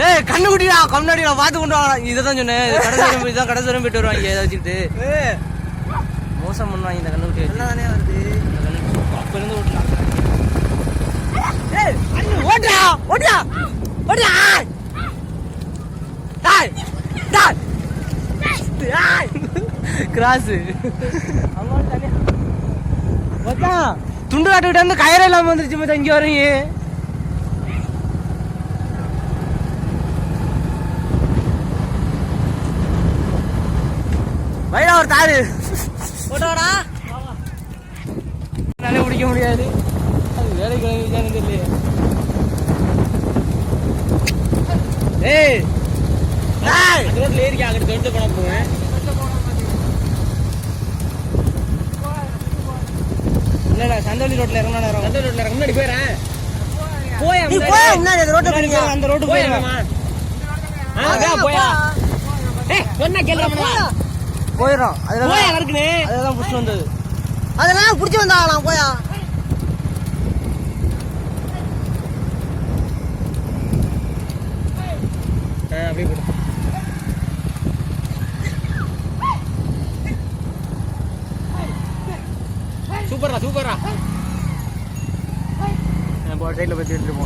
ஏய் கண்ணு குட்டிடா கண்ணாடி நான் பார்த்து கொண்டு வாங்க. இதான் சொன்னேன். இதான் கடை தூரம் போயிட்டு வருவாங்க ஏதாவது வச்சுக்கிட்டு. மோசம் பண்ணுவாங்க இந்த கண்ணு குட்டி. தானே வருது அப்ப இருந்து ஓட்டலாம். ஏய் ஓட்டா ஓட்டா ஓட்டா டாய் டாய் கிராஸ் துண்டு காட்டுக்கிட்ட இருந்து கயிறு இல்லாம வந்துருச்சு மச்சான். இங்க வரீங்க வயலா ஒரு தாரு போட்டோடா என்னாலே பிடிக்க முடியாது. அது வேலை கிளம்பி தெரியல. ஏய் ரோட்ல ஏறிக்கா அங்கிட்டு தொட்டு போன போவேன். இல்ல சந்தோலி ரோட்ல இறங்கினா சந்தோலி ரோட்ல இறங்க முன்னாடி போயிறேன். போய் முன்னாடி அந்த ரோட்ல போய் அந்த ரோட் போயிரமா. போயா ஏய் சொன்னா கேளுடா போயிரோம். அதெல்லாம் போய் இருக்குனே அதெல்லாம் புடிச்சு வந்தது. அதெல்லாம் புடிச்சு வந்தாங்களாம் போயா. அப்படியே போடு. சூப்பரா சூப்பரா. போ சைடுல போய் எடுத்துட்டு போ.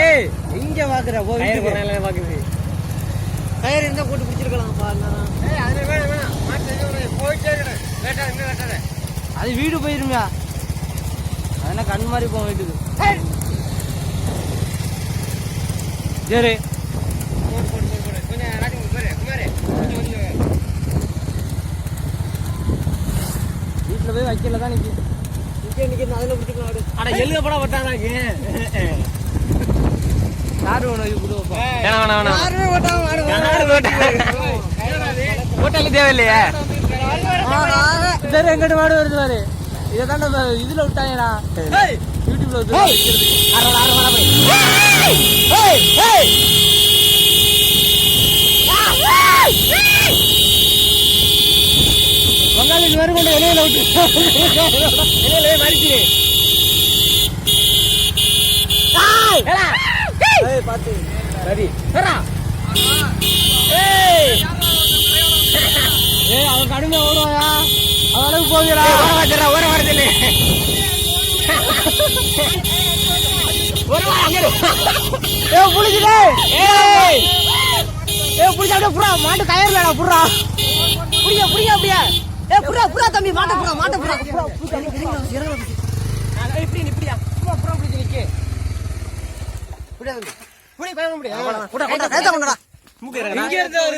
ஏய் இங்க வாக்குற போ. கயிறு போறல வாக்குது. கயிறு இருந்தா போட்டு பிடிச்சிருக்கலாம் பாருங்க. ஏய் அது வேணாம் வேணாம் மாட்டே போயிட்டே இரு. வேட்டா இன்னும் வேட்டானே. அது வீடு போயிரும்யா. அதனா கண் மாதிரி போ வீட்டுக்கு. சரி போடு போடு போடு கொஞ்சம் ராஜி குமாரே குமாரே கொஞ்சம் கொஞ்சம் வீட்ல போய் வைக்கல தான் நிக்க அதுல பிடிச்சிக்கலாம் ஆடு. அட எழுத பட வட்டானாக்கு யாரு வேணும் இது குடுப்பா. வேணா வேணா வேணா யாரு ஓட்டாம ஆடு யாரு ஓட்டாம ஓட்டல தேவையில்லையே. சரி எங்கட மாடு வருது பாரு. இத தான் இதுல விட்டாங்கடா. ஏய் யூடியூப்ல வந்து வைக்கிறது. அர அர வர போய். ஏய் ஏய் வங்காளி வர கொண்டு வெளியில விட்டு வெளியில மாறிச்சு. ஏய் ஏய் பாத்து சரி வரா. ஏய் ஏய் அவன் கடுமையா ஓடுவாயா அவளுக்கு போகிறா. வரடா வர வரதில்லை ஒரு வா அங்க ஏய் புடிச்சிடே. ஏய் ஏய் புடிச்சா அப்படியே புறா மாட்டு கயிறலடா புறா புடியா புடியா அப்படியே. ஏய் புறா புறா தம்பி மாட்ட புறா மாட்ட புறா புறா இறங்க இப்படி இப்படியா புறா புறா புடிச்சு நிக்கு புடியா புடி பயணம் முடியா. புடா புடா கைத கொண்டடா இங்க இருந்து ஒரு